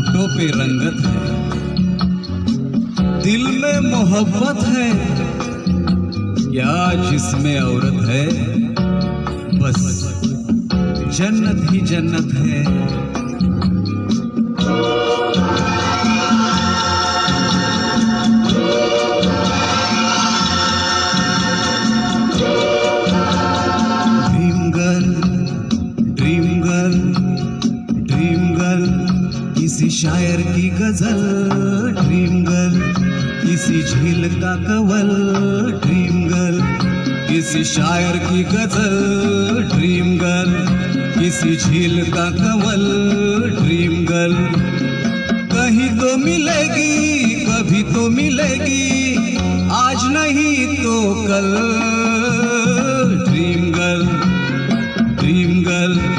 होठों पे रंगत है, दिल में मोहब्बत है, क्या जिसमें औरत है, बस जन्नत ही जन्नत है। किसी शायर की गजल ड्रीम गर्ल, किसी झील का कवल ड्रीम गर्ल, किसी शायर की गजल ड्रीम गर्ल, किसी झील का कवल ड्रीम गर्ल। कहीं तो मिलेगी, कभी तो मिलेगी, आज नहीं तो कल ड्रीम गर्ल, ड्रीम गर्ल।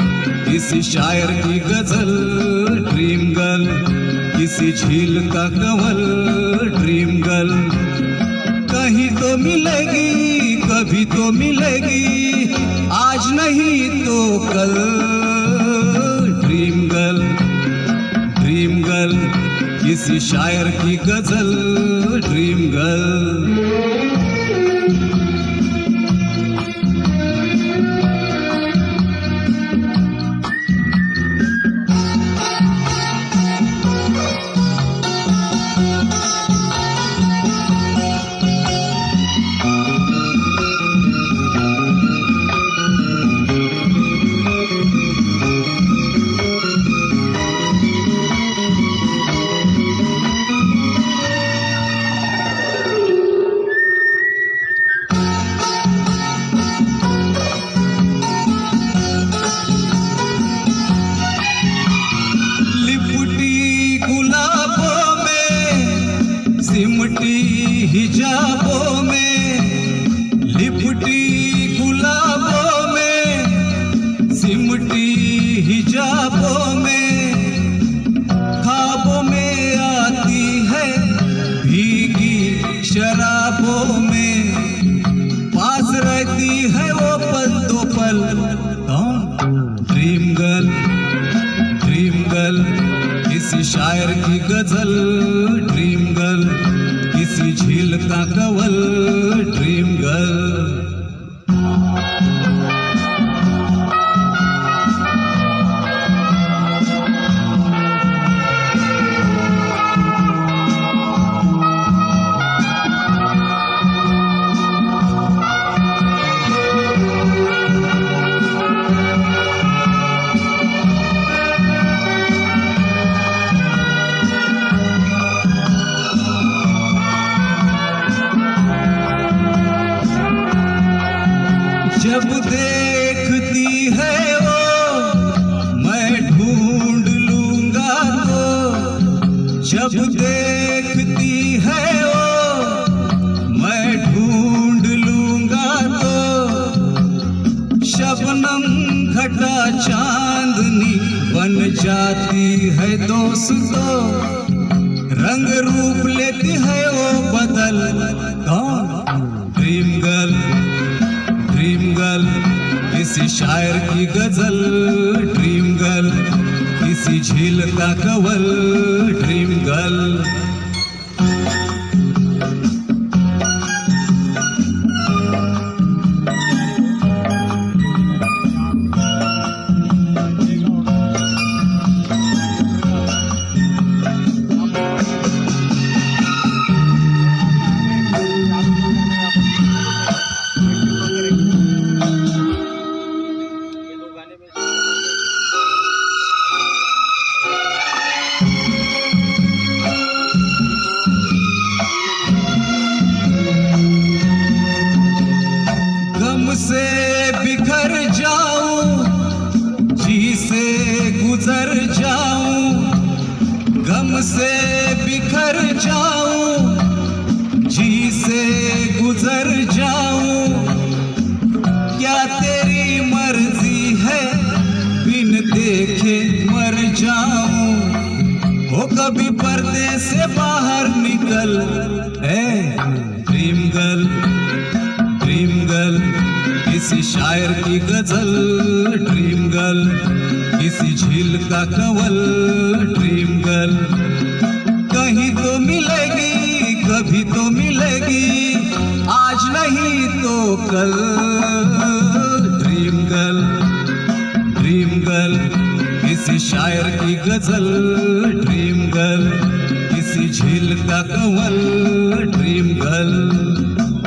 किसी शायर की गजल ड्रीम गर्ल, किसी झील का कवल ड्रीम गर्ल। कहीं तो मिलेगी, कभी तो मिलेगी, आज नहीं तो कल ड्रीम गर्ल, ड्रीम गर्ल। किसी शायर की गजल ड्रीम गर्ल। सिमटी हिजाबों में, लिपटी गुलाबों में, सिमटी हिजाबों में, ख्वाबों में आती है भीगी शराबों में, पास रहती है वो पल दो पल। Dream girl, dream girl. किसी शायर की गजल ड्रीम गर्ल, किसी झील का कवल ड्रीम गर्ल। जब देखती है वो मैं ढूंढ लूंगा तो, जब देखती है वो मैं ढूंढ लूंगा तो, शबनम घटा चांदनी बन जाती है दोस्तों, रंग रूप लेती है वो बदल। कौन? Dream girl, dream girl. किसी शायर की गजल ड्रीम गर्ल, किसी झील का कवल ड्रीम गर्ल। से बिखर जाऊं, जी से गुजर जाऊं, गम से बिखर जाऊं, जी से गुजर जाऊं। क्या तेरी मर्जी है बिन देखे मर जाऊं, हो कभी पर्दे से बाहर निकल। Dream girl, dream girl. किसी शायर की गजल, ड्रीम गर्ल किसी झील का कंवल, ड्रीम गर्ल कहीं तो मिलेगी, कभी तो मिलेगी, आज नहीं तो कल, ड्रीम गर्ल किसी शायर की गजल, ड्रीम गर्ल किसी झील का कंवल, ड्रीम गर्ल।